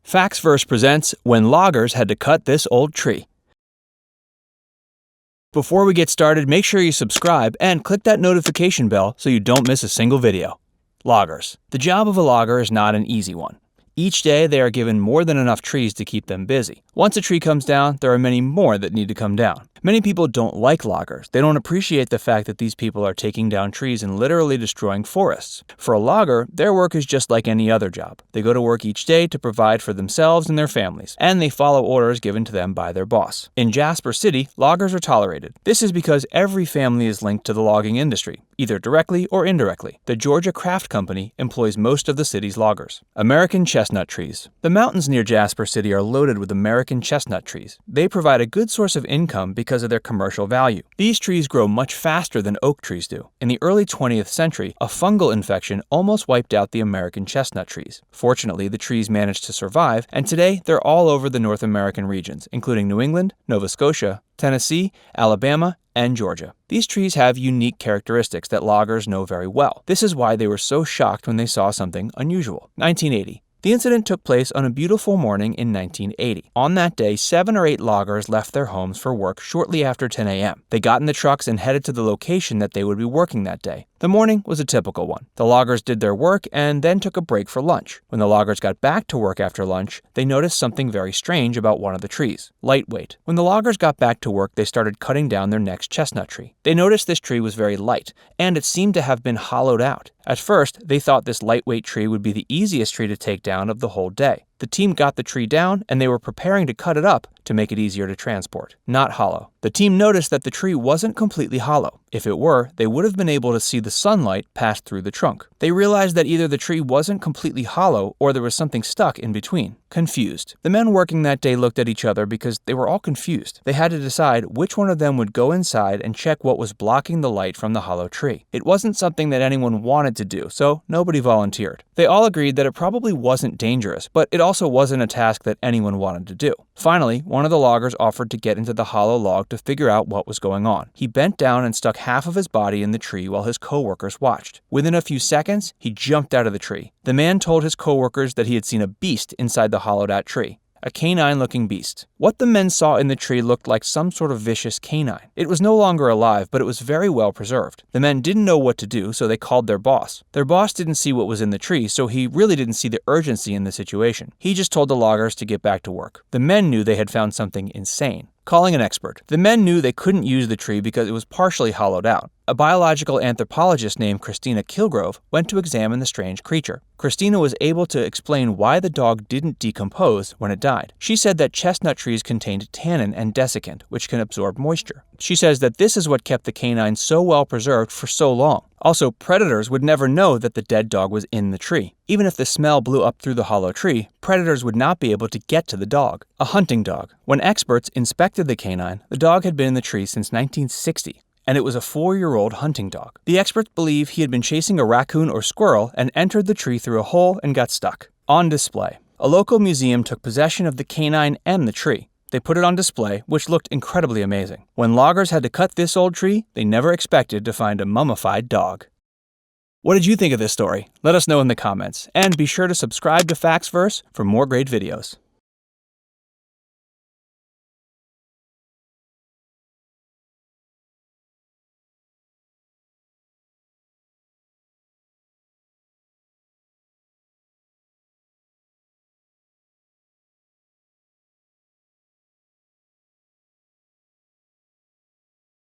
Factsverse presents When Loggers Had to Cut This Old Tree. Before we get started, make sure you subscribe and click that notification bell so you don't miss a single video. Loggers. The job of a logger is not an easy one. Each day, they are given more than enough trees to keep them busy. Once a tree comes down, there are many more that need to come down. Many people don't like loggers. They don't appreciate the fact that these people are taking down trees and literally destroying forests. For a logger, their work is just like any other job. They go to work each day to provide for themselves and their families, and they follow orders given to them by their boss. In Jasper City, loggers are tolerated. This is because every family is linked to the logging industry, either directly or indirectly. The Georgia Craft Company employs most of the city's loggers. American chestnut trees. The mountains near Jasper City are loaded with American chestnut trees. They provide a good source of income because of their commercial value. These trees grow much faster than oak trees do. In the early 20th century, a fungal infection almost wiped out the American chestnut trees. Fortunately, the trees managed to survive, and today they're all over the North American regions, including New England, Nova Scotia, Tennessee, Alabama, and Georgia. These trees have unique characteristics that loggers know very well. This is why they were so shocked when they saw something unusual. 1980. The incident took place on a beautiful morning in 1980. On that day, 7 or 8 loggers left their homes for work shortly after 10 a.m. They got in the trucks and headed to the location that they would be working that day. The morning was a typical one. The loggers did their work and then took a break for lunch. When the loggers got back to work after lunch, they noticed something very strange about one of the trees: lightweight. When the loggers got back to work, they started cutting down their next chestnut tree. They noticed this tree was very light, and it seemed to have been hollowed out. At first, they thought this lightweight tree would be the easiest tree to take down of the whole day. The team got the tree down, and they were preparing to cut it up to make it easier to transport. Not hollow. The team noticed that the tree wasn't completely hollow. If it were, they would have been able to see the sunlight pass through the trunk. They realized that either the tree wasn't completely hollow or there was something stuck in between. Confused. The men working that day looked at each other because they were all confused. They had to decide which one of them would go inside and check what was blocking the light from the hollow tree. It wasn't something that anyone wanted to do, so nobody volunteered. They all agreed that it probably wasn't dangerous, but it also wasn't a task that anyone wanted to do. Finally, one of the loggers offered to get into the hollow log to figure out what was going on. He bent down and stuck half of his body in the tree while his co-workers watched. Within a few seconds, he jumped out of the tree. The man told his co-workers that he had seen a beast inside the hollowed-out tree. A canine-looking beast. What the men saw in the tree looked like some sort of vicious canine. It was no longer alive, but it was very well preserved. The men didn't know what to do, so they called their boss. Their boss didn't see what was in the tree, so he really didn't see the urgency in the situation. He just told the loggers to get back to work. The men knew they had found something insane. Calling an expert. The men knew they couldn't use the tree because it was partially hollowed out. A biological anthropologist named Christina Kilgrove went to examine the strange creature. Christina was able to explain why the dog didn't decompose when it died. She said that chestnut trees contained tannin and desiccant, which can absorb moisture. She says that this is what kept the canine so well preserved for so long. Also, predators would never know that the dead dog was in the tree. Even if the smell blew up through the hollow tree, predators would not be able to get to the dog. A hunting dog. When experts inspected the canine, the dog had been in the tree since 1960. And it was a 4-year-old hunting dog. The experts believe he had been chasing a raccoon or squirrel and entered the tree through a hole and got stuck. On display. A local museum took possession of the canine and the tree. They put it on display, which looked incredibly amazing. When loggers had to cut this old tree, they never expected to find a mummified dog. What did you think of this story? Let us know in the comments, and be sure to subscribe to Factsverse for more great videos.